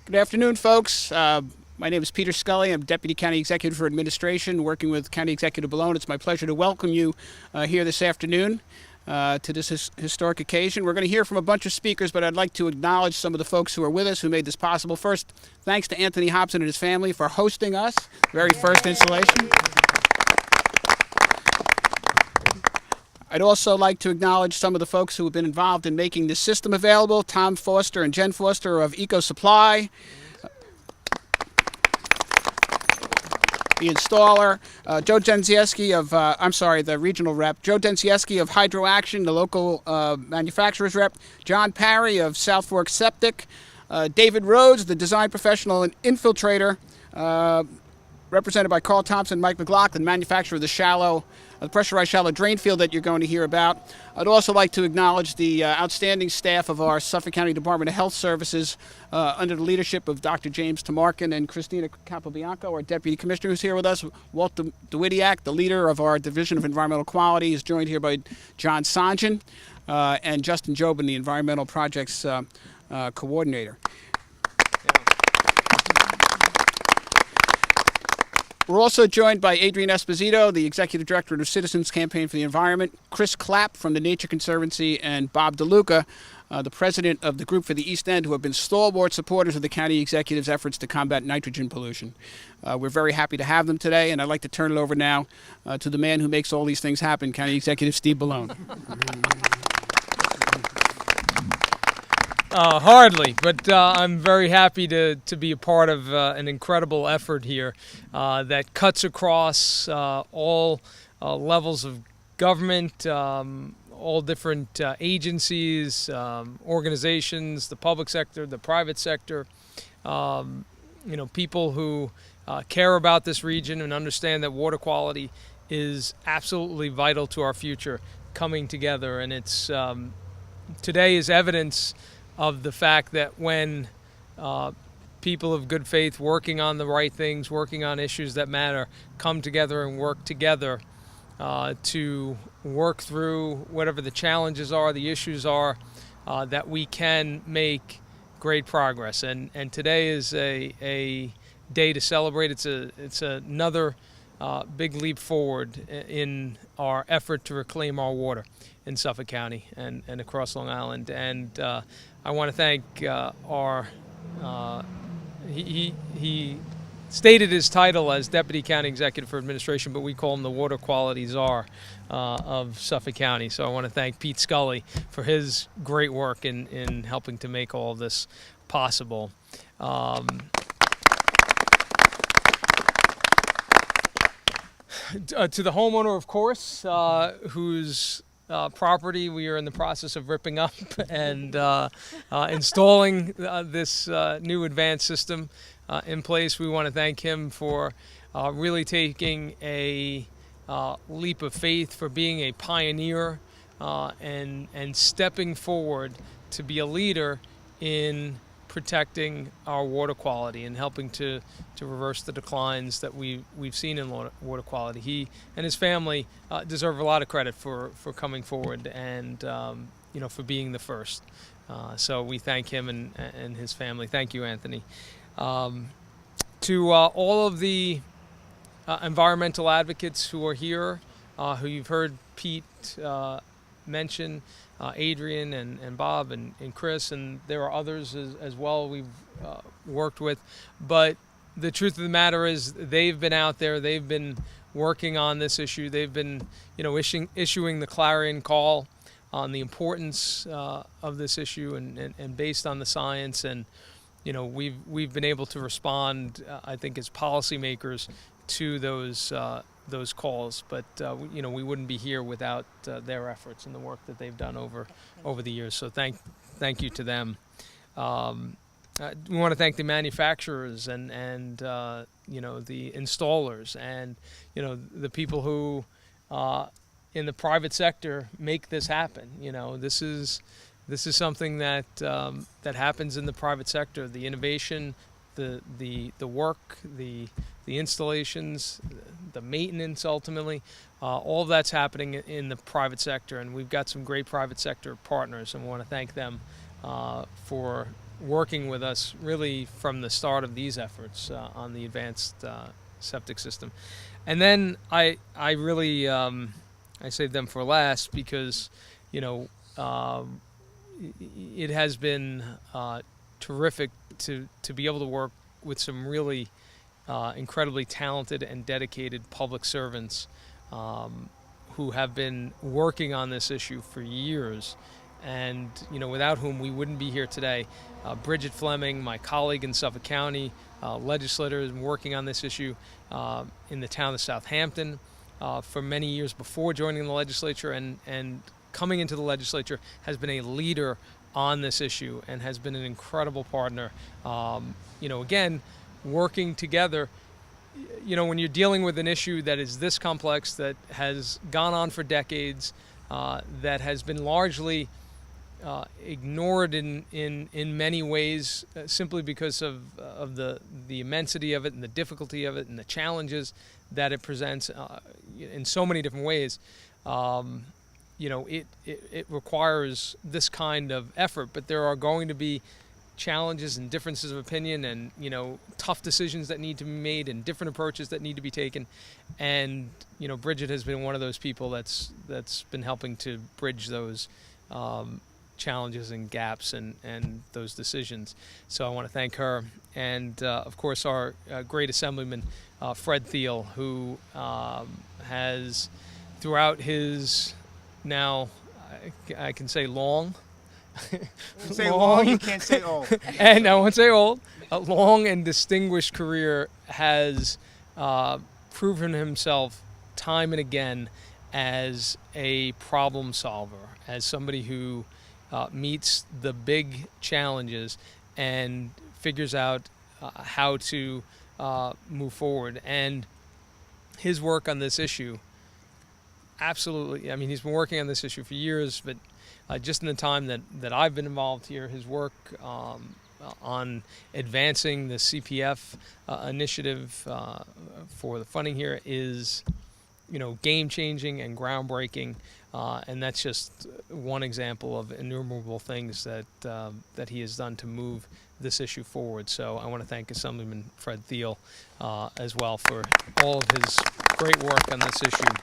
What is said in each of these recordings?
Good afternoon, folks. My name is Peter Scully. I'm Deputy County Executive for Administration, working with County Executive Malone. It's my pleasure to welcome you here this afternoon to this historic occasion. We're going to hear from a bunch of speakers, but I'd like to acknowledge some of the folks who are with us who made this possible. First, thanks to Anthony Hobson and his family for hosting us, very first installation. I'd also like to acknowledge some of the folks who have been involved in making this system available. Tom Foster and Jen Foster of Eco Supply, the installer, Joe Denzieski of, the regional rep, Joe Denzieski of Hydro Action, the local manufacturer's rep, John Parry of South Fork Septic, David Rhodes, the design professional and infiltrator, represented by Carl Thompson, Mike McLaughlin, manufacturer of the pressurized shallow drain field that you're going to hear about. I'd also like to acknowledge the outstanding staff of our Suffolk County Department of Health Services under the leadership of Dr. James Tamarkin and Christina Capobianco, our Deputy Commissioner, who's here with us. Walt DeWittiak, the leader of our Division of Environmental Quality, is joined here by John Sanjan and Justin Jobin, the Environmental Projects Coordinator. We're also joined by Adrian Esposito, the Executive Director of the Citizens Campaign for the Environment, Chris Clapp from the Nature Conservancy, and Bob DeLuca, the President of the Group for the East End, who have been stalwart supporters of the County Executive's efforts to combat nitrogen pollution. We're very happy to have them today, and I'd like to turn it over now to the man who makes all these things happen, County Executive Steve Bellone. Hardly, but I'm very happy to be a part of an incredible effort here that cuts across all levels of government, all different agencies, organizations, the public sector, the private sector, people who care about this region and understand that water quality is absolutely vital to our future coming together. And it's today is evidence of the fact that when people of good faith working on the right things, working on issues that matter, come together and work together to work through whatever the challenges are, the issues are, that we can make great progress. And today is a day to celebrate. It's another big leap forward in our effort to reclaim our water in Suffolk County and across Long Island. And I want to thank he stated his title as Deputy County Executive for Administration, but we call him the Water Quality Czar of Suffolk County. So I want to thank Pete Scully for his great work in helping to make all this possible. To the homeowner, of course, whose property we are in the process of ripping up and installing this new advanced system in place. We want to thank him for really taking a leap of faith, for being a pioneer and stepping forward to be a leader in protecting our water quality and helping to reverse the declines that we've seen in water quality. He and his family deserve a lot of credit for coming forward and for being the first. So we thank him and his family. Thank you, Anthony. To all of the environmental advocates who are here, who you've heard Pete mention, Adrian and Bob and Chris, and there are others as well we've worked with. But the truth of the matter is they've been out there, they've been working on this issue, they've been issuing the clarion call on the importance of this issue and based on the science. And we've been able to respond, I think, as policymakers to those calls, but we wouldn't be here without their efforts and the work that they've done over the years. So thank you to them. We want to thank the manufacturers and the installers and the people who in the private sector make this happen. This is something that happens in the private sector. The innovation, the work, the installations, the maintenance, ultimately, all of that's happening in the private sector, and we've got some great private sector partners, and we want to thank them for working with us really from the start of these efforts on the advanced septic system. And then I really I saved them for last because, you know, it has been terrific to be able to work with some really incredibly talented and dedicated public servants who have been working on this issue for years, and without whom we wouldn't be here today. Bridget Fleming, my colleague in Suffolk County, legislator, has been working on this issue in the town of Southampton for many years before joining the legislature, and coming into the legislature has been a leader on this issue and has been an incredible partner. Again, working together. When you're dealing with an issue that is this complex, that has gone on for decades, that has been largely ignored in many ways, simply because of the immensity of it and the difficulty of it and the challenges that it presents in so many different ways. It requires this kind of effort, but there are going to be challenges and differences of opinion and tough decisions that need to be made and different approaches that need to be taken. And Bridget has been one of those people that's been helping to bridge those challenges and gaps and those decisions. So I want to thank her, and of course our great Assemblyman Fred Thiel, who has throughout his now I can say long. Say long, you can't say old. And I won't say old. A long and distinguished career has proven himself time and again as a problem solver, as somebody who meets the big challenges and figures out how to move forward. And his work on this issue, absolutely, I mean, he's been working on this issue for years, but just in the time that I've been involved here, his work on advancing the CPF initiative for the funding here is, game-changing and groundbreaking, and that's just one example of innumerable things that he has done to move this issue forward. So I want to thank Assemblyman Fred Thiel as well for all of his great work on this issue.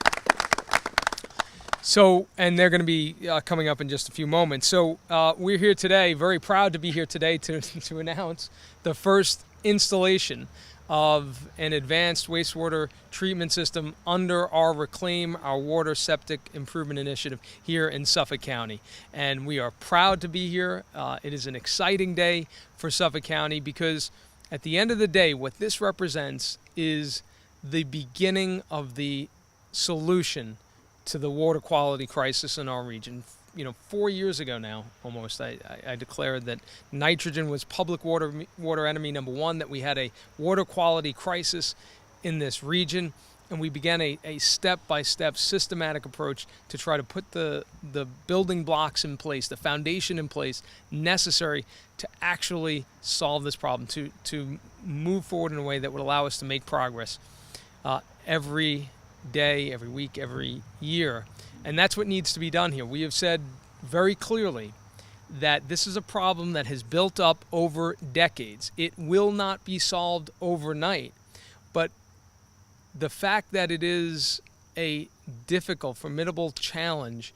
So, and they're going to be coming up in just a few moments. So we're here today, very proud to be here today to announce the first installation of an advanced wastewater treatment system under our Reclaim Our Water Septic Improvement Initiative here in Suffolk County. And we are proud to be here. It is an exciting day for Suffolk County because at the end of the day, what this represents is the beginning of the solution to the water quality crisis in our region. 4 years ago now, almost, I declared that nitrogen was public water enemy number one, that we had a water quality crisis in this region, and we began a step-by-step systematic approach to try to put the building blocks in place, the foundation in place necessary to actually solve this problem, to move forward in a way that would allow us to make progress every day, every week, every year. And that's what needs to be done here. We have said very clearly that this is a problem that has built up over decades. It will not be solved overnight, but the fact that it is a difficult, formidable challenge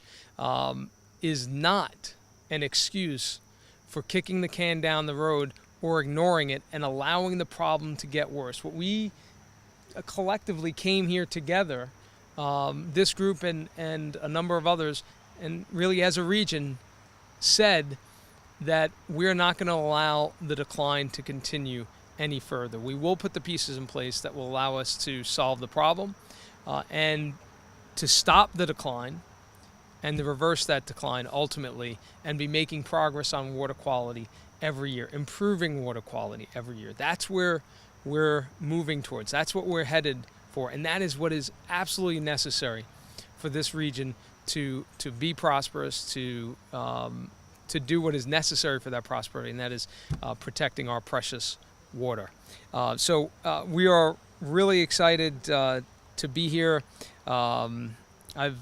is not an excuse for kicking the can down the road or ignoring it and allowing the problem to get worse. What we collectively came here together, this group and a number of others, and really as a region, said that we're not going to allow the decline to continue any further. We will put the pieces in place that will allow us to solve the problem and to stop the decline and to reverse that decline ultimately, and be making progress on water quality every year, improving water quality every year. That's where we're moving towards. That's what we're headed for, and that is what is absolutely necessary for this region to be prosperous, to do what is necessary for that prosperity, and that is protecting our precious water. So we are really excited to be here. I've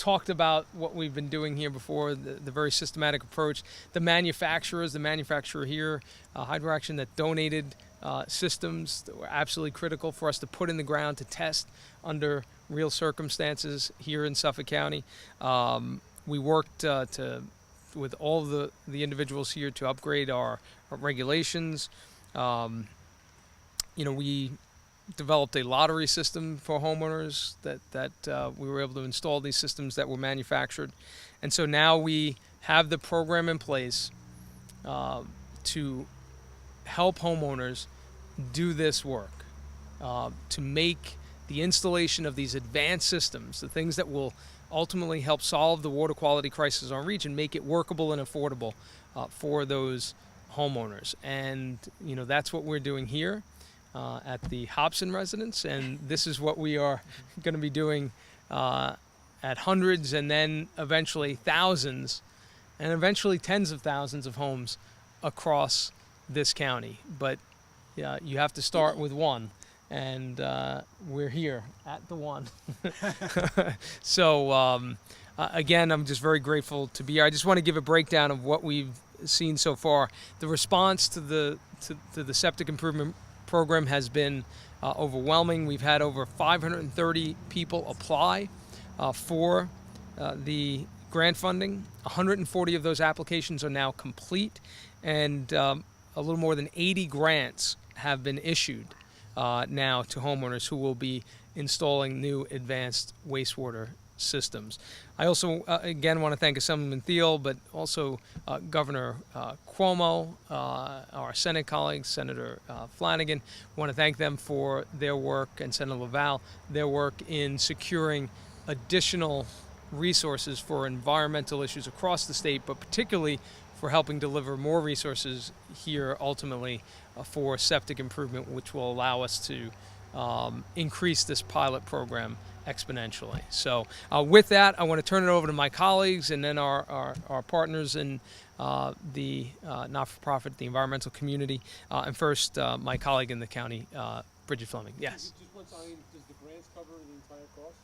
talked about what we've been doing here before, the very systematic approach. The manufacturer here, Hydro Action, that donated systems that were absolutely critical for us to put in the ground to test under real circumstances here in Suffolk County. We worked with all the individuals here to upgrade our regulations. We developed a lottery system for homeowners that we were able to install these systems that were manufactured. And so now we have the program in place to help homeowners do this work, to make the installation of these advanced systems, the things that will ultimately help solve the water quality crisis in our region, make it workable and affordable for those homeowners. And that's what we're doing here at the Hobson residence, and this is what we are going to be doing at hundreds and then eventually thousands and eventually tens of thousands of homes across this county. But you have to start with one, and we're here at the one. So again, I'm just very grateful to be here. I just want to give a breakdown of what we've seen so far. The response to the septic improvement program has been overwhelming. We've had over 530 people apply for the grant funding. 140 of those applications are now complete, and a little more than 80 grants have been issued now to homeowners who will be installing new advanced wastewater systems. I also, again, want to thank Assemblyman Thiel, but also Governor Cuomo, our Senate colleagues, Senator Flanagan. I want to thank them for their work, and Senator Laval, their work in securing additional resources for environmental issues across the state, but particularly for helping deliver more resources here ultimately for septic improvement, which will allow us to increase this pilot program exponentially. So with that, I want to turn it over to my colleagues and then our partners in the not-for-profit, the environmental community. And first, my colleague in the county, Bridget Fleming. Yes. Just one time, does the grants cover the entire cost?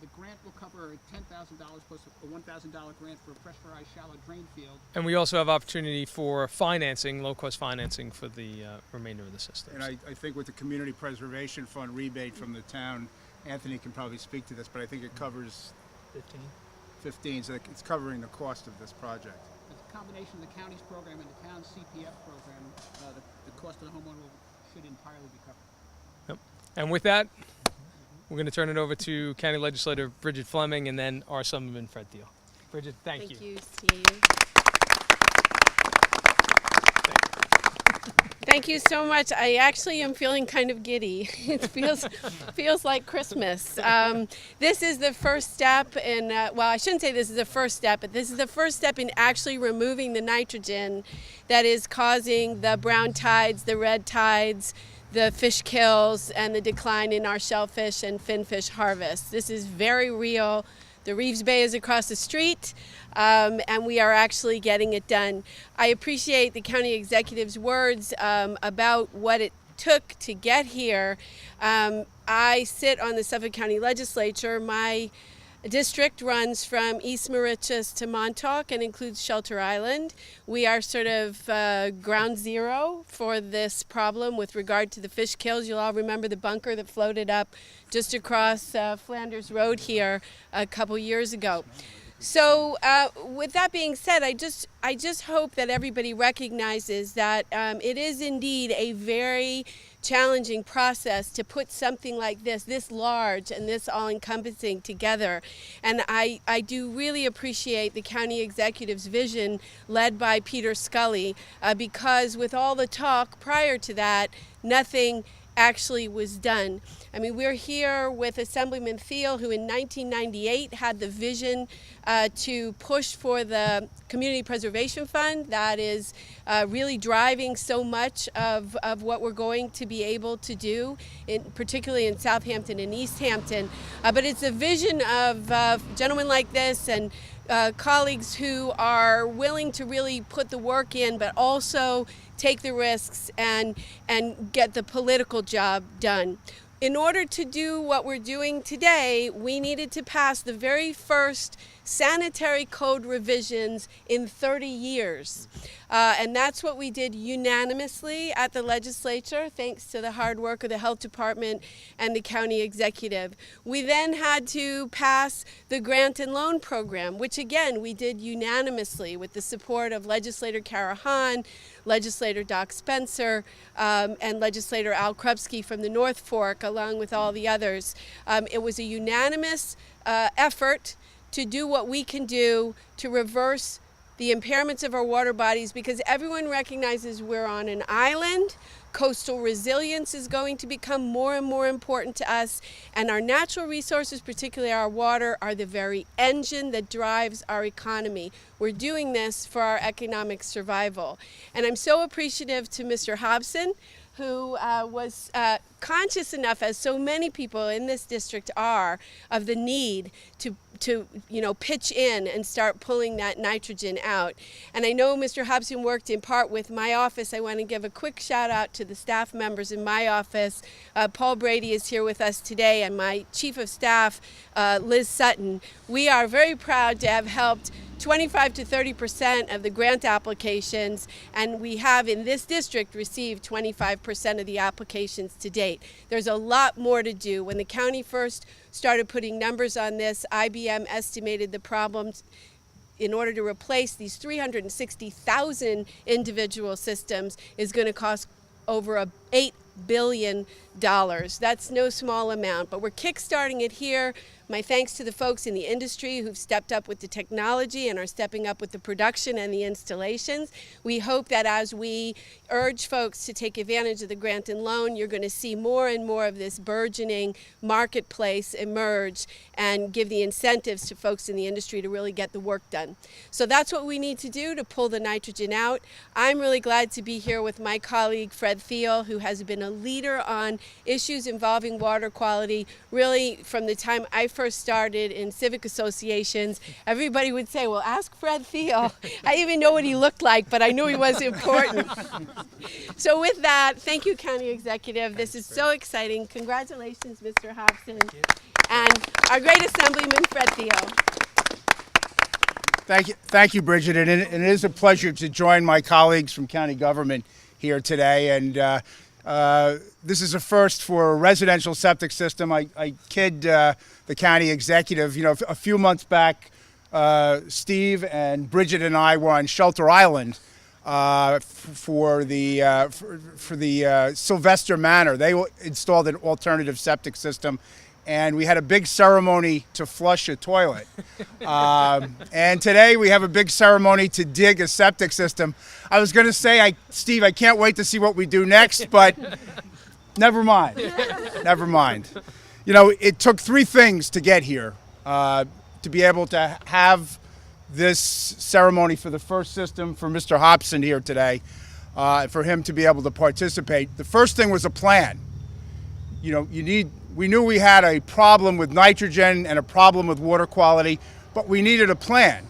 The grant will cover $10,000 plus a $1,000 grant for a pressurized shallow drain field. And we also have opportunity for financing, low-cost financing for the remainder of the system. And I think with the Community Preservation Fund rebate from the town, Anthony can probably speak to this, but I think it covers 15, so it's covering the cost of this project. It's a combination of the county's program and the town's CPF program. The cost of the homeowner should entirely be covered. Yep. And with that, we're going to turn it over to County Legislator Bridget Fleming and then our Assemblyman Fred Thiel. Bridget, thank you. Thank you, Steve. Thank you so much. I actually am feeling kind of giddy. It feels like Christmas. This is the first step in, well, I shouldn't say this is the first step, but this is the first step in actually removing the nitrogen that is causing the brown tides, the red tides, the fish kills, and the decline in our shellfish and finfish harvest. This is very real. The Reeves Bay is across the street, and we are actually getting it done. I appreciate the county executive's words about what it took to get here. I sit on the Suffolk County Legislature. My district runs from East Mauritius to Montauk and includes Shelter Island. We are sort of ground zero for this problem with regard to the fish kills. You'll all remember the bunker that floated up just across Flanders Road here a couple years ago. So with that being said, I just hope that everybody recognizes that it is indeed a very challenging process to put something like this large and this all-encompassing together. And I do really appreciate the county executive's vision led by Peter Scully, because with all the talk prior to that, nothing actually was done. I mean, we're here with Assemblyman Thiel, who in 1998 had the vision to push for the Community Preservation Fund that is really driving so much of what we're going to be able to do, particularly in Southampton and East Hampton. But it's a vision of gentlemen like this and colleagues who are willing to really put the work in, but also take the risks and get the political job done. in order to do what we're doing today, we needed to pass the very first sanitary code revisions in 30 years. And that's what we did unanimously at the legislature, thanks to the hard work of the health department and the county executive. We then had to pass the grant and loan program, which again we did unanimously with the support of legislator Kara Hahn, legislator Doc Spencer, and legislator Al Krupski from the North Fork, along with all the others. It was a unanimous effort to do what we can do to reverse the impairments of our water bodies, because everyone recognizes we're on an island. Coastal resilience is going to become more and more important to us, and our natural resources, particularly our water, are the very engine that drives our economy. We're doing this for our economic survival. And I'm so appreciative to Mr. Hobson, who was conscious enough, as so many people in this district are, of the need to pitch in and start pulling that nitrogen out. And I know Mr. Hobson worked in part with my office. I want to give a quick shout out to the staff members in my office. Paul Brady is here with us today, and my chief of staff, Liz Sutton. We are very proud to have helped 25 to 30% of the grant applications, and we have in this district received 25% of the applications to date. There's a lot more to do. When the county first started putting numbers on this, IBM estimated the problems in order to replace these 360,000 individual systems is going to cost over $8 billion. That's no small amount, but we're kickstarting it here. My thanks to the folks in the industry who've stepped up with the technology and are stepping up with the production and the installations. We hope that as we urge folks to take advantage of the grant and loan, you're going to see more and more of this burgeoning marketplace emerge and give the incentives to folks in the industry to really get the work done. So that's what we need to do to pull the nitrogen out. I'm really glad to be here with my colleague Fred Thiel, who has been a leader on issues involving water quality really from the time I first started in civic associations. Everybody would say, well, ask Fred Thiel. I didn't even know what he looked like, but I knew he was important. So with that, thank you, County Executive. This is so exciting. Congratulations, Mr. Hobson. And our great Assemblyman, Fred Thiel. Thank you, Bridget. And it is a pleasure to join my colleagues from county government here today. And this is a first for a residential septic system. I kid the county executive. A few months back, Steve and Bridget and I were on Shelter Island for the Sylvester Manor. They installed an alternative septic system, and we had a big ceremony to flush a toilet. And today we have a big ceremony to dig a septic system. I was going to say, Steve, I can't wait to see what we do next, but never mind. Never mind. It took three things to get here, to be able to have this ceremony for the first system for Mr. Hobson here today, for him to be able to participate. The first thing was a plan. We knew we had a problem with nitrogen and a problem with water quality, but we needed a plan.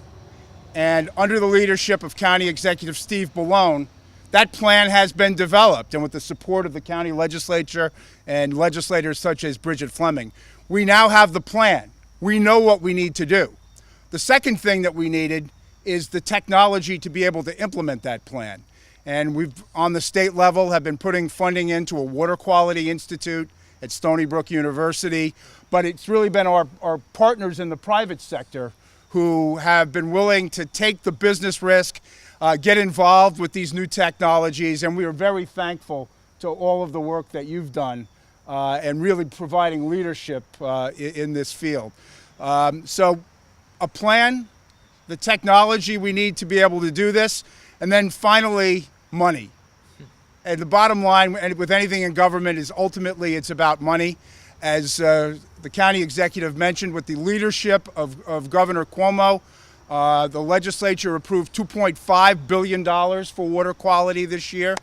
And under the leadership of County Executive Steve Bellone, that plan has been developed, and with the support of the county legislature and legislators such as Bridget Fleming, we now have the plan. We know what we need to do. The second thing that we needed is the technology to be able to implement that plan. And we've, on the state level, have been putting funding into a water quality institute at Stony Brook University, but it's really been our partners in the private sector who have been willing to take the business risk, get involved with these new technologies, and we are very thankful to all of the work that you've done and really providing leadership in this field. So a plan, the technology we need to be able to do this, and then finally, money. And the bottom line with anything in government is ultimately it's about money. As the county executive mentioned, with the leadership of Governor Cuomo, the legislature approved $2.5 billion for water quality this year.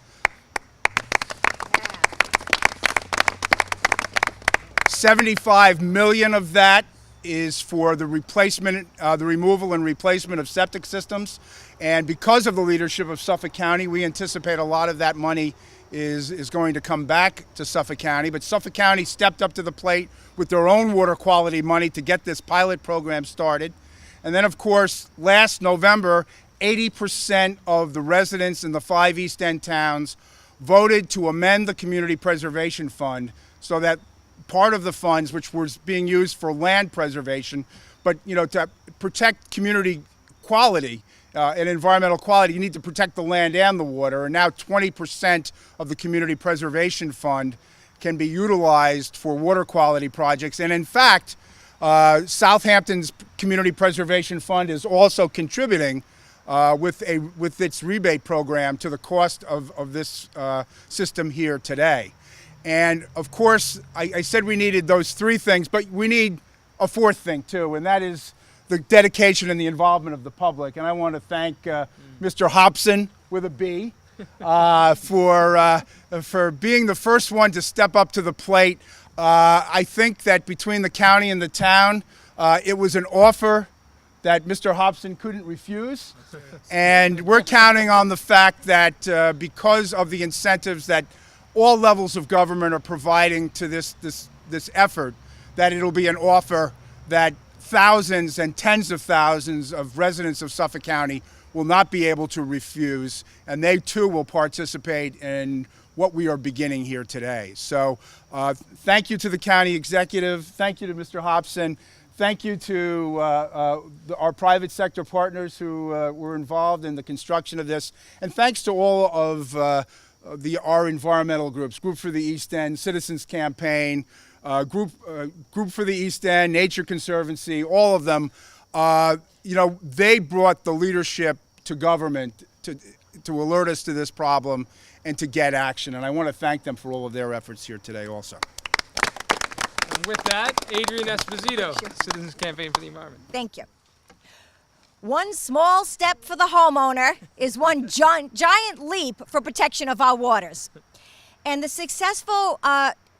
$75 million of that is for the replacement, the removal and replacement of septic systems. And because of the leadership of Suffolk County, we anticipate a lot of that money is going to come back to Suffolk County, but Suffolk County stepped up to the plate with their own water quality money to get this pilot program started. And then, of course, last November, 80% of the residents in the 5 East End towns voted to amend the Community Preservation Fund so that part of the funds, which was being used for land preservation, but to protect community quality and environmental quality, you need to protect the land and the water. And now 20% of the Community Preservation Fund can be utilized for water quality projects. And in fact, Southampton's Community Preservation Fund is also contributing with its rebate program to the cost of this system here today. And of course, I said we needed those three things, but we need a fourth thing too, and that is the dedication and the involvement of the public. And I want to thank Mr. Hobson with a B for being the first one to step up to the plate. I think that between the county and the town, it was an offer that Mr. Hobson couldn't refuse. And we're counting on the fact that because of the incentives that all levels of government are providing to this effort, that it'll be an offer that thousands and tens of thousands of residents of Suffolk County will not be able to refuse, and they too will participate in what we are beginning here today. So thank you to the county executive, thank you to Mr. Hobson, thank you to our private sector partners who were involved in the construction of this, and thanks to all of our environmental groups, Group for the East End, Citizens Campaign, Group for the East End, Nature Conservancy, all of them. They brought the leadership to government to alert us to this problem and to get action. And I want to thank them for all of their efforts here today also. And with that, Adrian Esposito, Citizens Campaign for the Environment. Thank you. One small step for the homeowner is one giant leap for protection of our waters. And the successful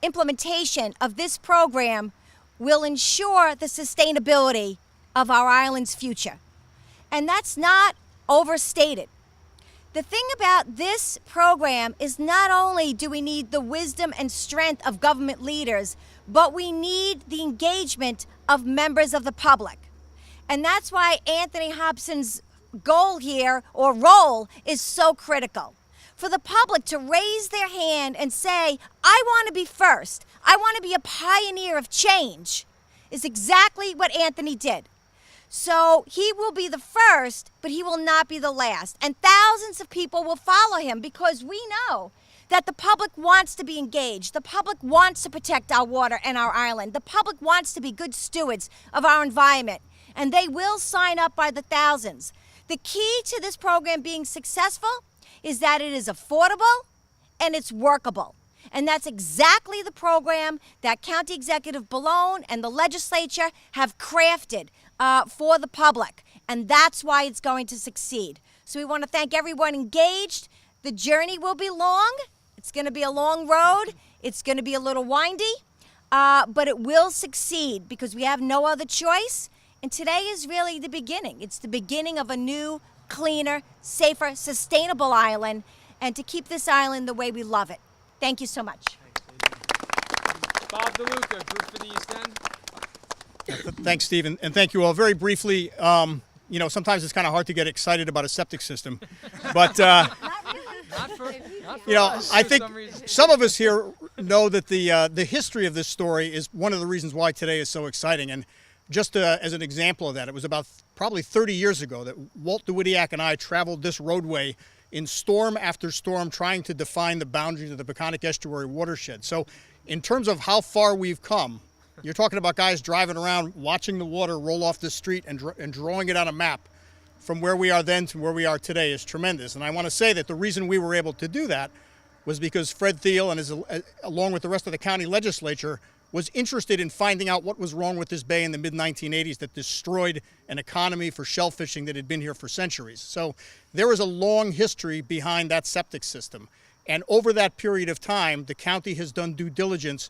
implementation of this program will ensure the sustainability of our island's future. And that's not overstated. The thing about this program is not only do we need the wisdom and strength of government leaders, but we need the engagement of members of the public. And that's why Anthony Hobson's goal here, or role, is so critical. For the public to raise their hand and say, I want to be first, I want to be a pioneer of change, is exactly what Anthony did. So he will be the first, but he will not be the last. And thousands of people will follow him because we know that the public wants to be engaged. The public wants to protect our water and our island. The public wants to be good stewards of our environment. And they will sign up by the thousands. The key to this program being successful is that it is affordable and it's workable. And that's exactly the program that County Executive Ballone and the legislature have crafted for the public. And that's why it's going to succeed. So we want to thank everyone engaged. The journey will be long. It's going to be a long road. It's going to be a little windy, but it will succeed because we have no other choice. And today is really the beginning. It's the beginning of a new, cleaner, safer, sustainable island, and to keep this island the way we love it. Thank you so much. Bob DeLuca, Group for the East End. Thanks, Steve, and thank you all. Very briefly, sometimes it's kind of hard to get excited about a septic system, but I think some of us here know that the history of this story is one of the reasons why today is so exciting. And just as an example of that, it was about probably 30 years ago that Walt DeWittiak and I traveled this roadway in storm after storm trying to define the boundaries of the Peconic Estuary watershed. So in terms of how far we've come, you're talking about guys driving around, watching the water roll off the street and drawing it on a map from where we are then to where we are today is tremendous. And I want to say that the reason we were able to do that was because Fred Thiel, and along with the rest of the county legislature, was interested in finding out what was wrong with this bay in the mid-1980s that destroyed an economy for shell fishing that had been here for centuries. So there is a long history behind that septic system. And over that period of time, the county has done due diligence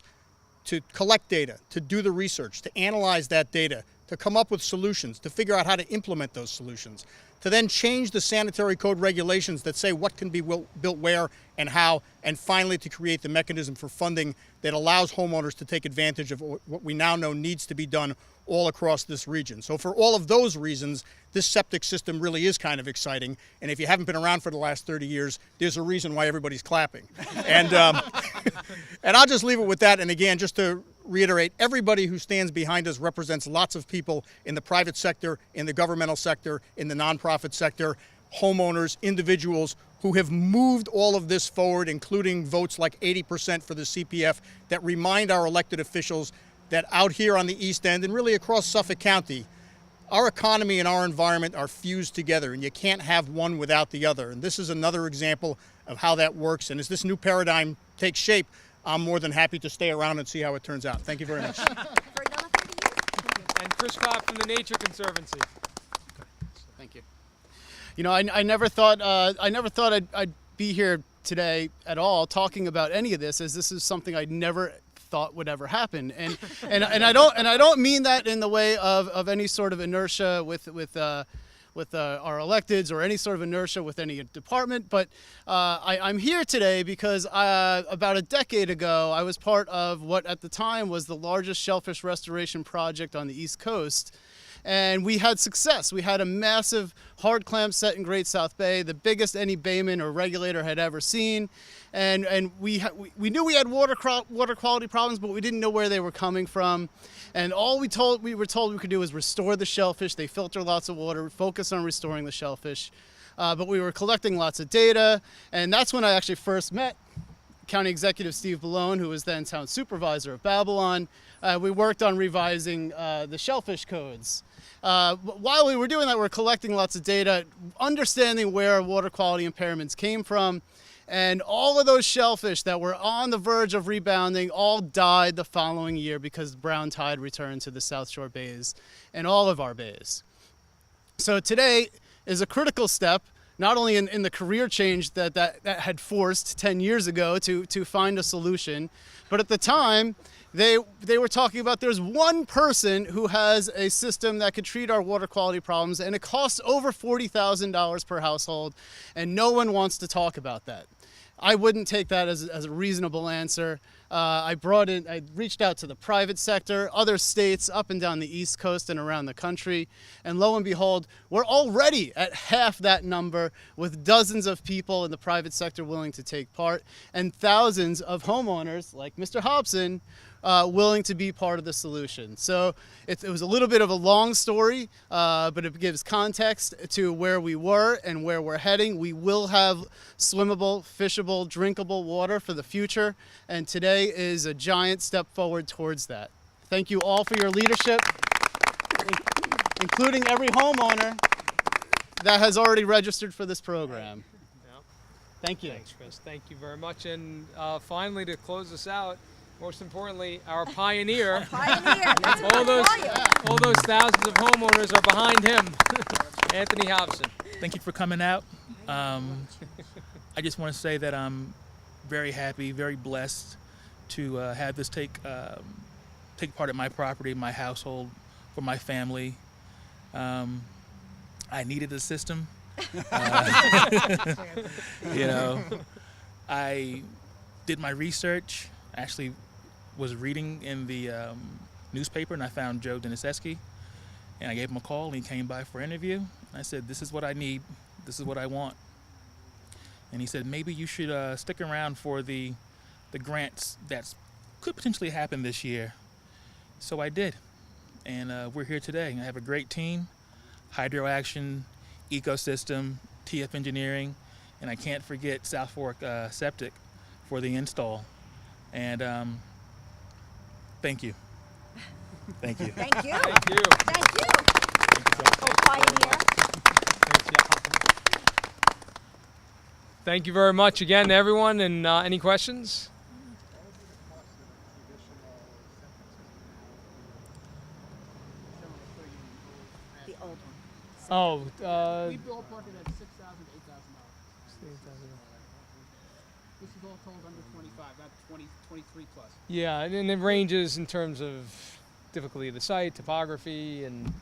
to collect data, to do the research, to analyze that data, to come up with solutions, to figure out how to implement those solutions, to then change the sanitary code regulations that say what can be built where and how, and finally to create the mechanism for funding that allows homeowners to take advantage of what we now know needs to be done all across this region. So for all of those reasons, this septic system really is kind of exciting. And if you haven't been around for the last 30 years, there's a reason why everybody's clapping. And, and I'll just leave it with that. And again, just to reiterate, everybody who stands behind us represents lots of people in the private sector, in the governmental sector, in the nonprofit sector, homeowners, individuals who have moved all of this forward, including votes like 80% for the CPF that remind our elected officials that out here on the East End and really across Suffolk County, our economy and our environment are fused together, and you can't have one without the other. And this is another example of how that works. And as this new paradigm takes shape, I'm more than happy to stay around and see how it turns out. Thank you very much. For another 30 years? And Chris Kopp from the Nature Conservancy. Thank you. You know, I never thought I'd be here today at all talking about any of this, as this is something I never thought would ever happen, and I don't mean that in the way of any sort of inertia with our electeds or any sort of inertia with any department, but I'm here today because about a decade ago I was part of what at the time was the largest shellfish restoration project on the East Coast. And we had success. We had a massive hard clamp set in Great South Bay, the biggest any bayman or regulator had ever seen. And we knew we had water quality problems, but we didn't know where they were coming from. And all we were told we could do was restore the shellfish. They filter lots of water, focus on restoring the shellfish. But we were collecting lots of data, and that's when I actually first met County Executive Steve Ballone, who was then town supervisor of Babylon. We worked on revising the shellfish codes. While we were doing that, we were collecting lots of data, understanding where water quality impairments came from, and all of those shellfish that were on the verge of rebounding all died the following year because brown tide returned to the South Shore bays and all of our bays. So today is a critical step, not only in the career change that had forced 10 years ago to find a solution, but at the time, they were talking about there's one person who has a system that could treat our water quality problems, and it costs over $40,000 per household, and no one wants to talk about that. I wouldn't take that as a reasonable answer. I reached out to the private sector, other states up and down the East Coast and around the country, and lo and behold, we're already at half that number with dozens of people in the private sector willing to take part and thousands of homeowners like Mr. Hobson willing to be part of the solution. So it was a little bit of a long story, but it gives context to where we were and where we're heading. We will have swimmable, fishable, drinkable water for the future, and today is a giant step forward towards that. Thank you all for your leadership, including every homeowner that has already registered for this program. Thank you. Thanks, Chris. Thank you very much. And finally, to close us out, most importantly, our pioneer. Pioneer, that's what all those I call you. all those thousands of homeowners are behind him. Anthony Hobson. Thank you for coming out. I just want to say that I'm very happy, very blessed to have this take part of my property, my household, for my family. I needed the system. You know, I did my research. Actually, was reading in the newspaper, and I found Joe Deniseski, and I gave him a call, and he came by for an interview. I said, "This is what I need. This is what I want." And he said, "Maybe you should stick around for the grants that could potentially happen this year." So I did, and we're here today. I have a great team: Hydro Action, Ecosystem, TF Engineering, and I can't forget South Fork Septic for the install. And thank you. Thank you. Thank you. Thank you. Thank you. Oh, pioneer. Thank you very much again, everyone. And any questions? The old one. Oh, We ballparked it at $6,000 to $8,000. This is all told under 25, not 20, 23 plus. yeah, and it ranges in terms of difficulty of the site, topography, and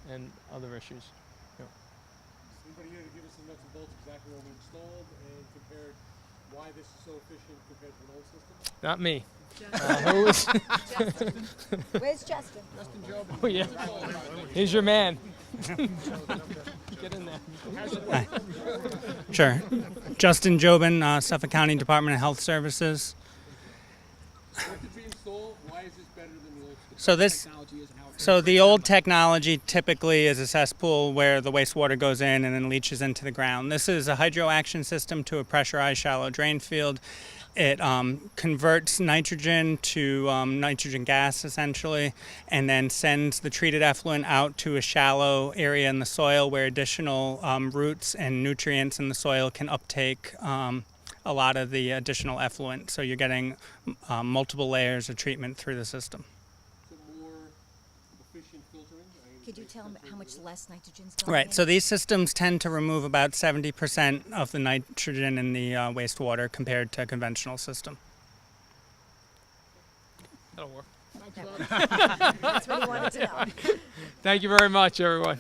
other issues. Yeah. Anybody here to give us the nuts and bolts exactly what we installed and compared why this is so efficient compared to an old system? Not me. Who is? Where's Justin? Oh yeah. Here's your man. Get in there. Sure. Justin Jobin, Suffolk County Department of Health Services. What did we install? Why is this better than the old system? So this, Technology is and how it so the old technology typically is a cesspool where the wastewater goes in and then leaches into the ground. This is a hydroaction system to a pressurized shallow drain field. It converts nitrogen to nitrogen gas, essentially, and then sends the treated effluent out to a shallow area in the soil where additional roots and nutrients in the soil can uptake a lot of the additional effluent. So you're getting multiple layers of treatment through the system. So more efficient filtering? Could you tell them how much less nitrogen's going Right, in? so these systems tend to remove about 70% of the nitrogen in the wastewater compared to a conventional system. That'll work. That's what he wanted to know. Thank you very much, everyone.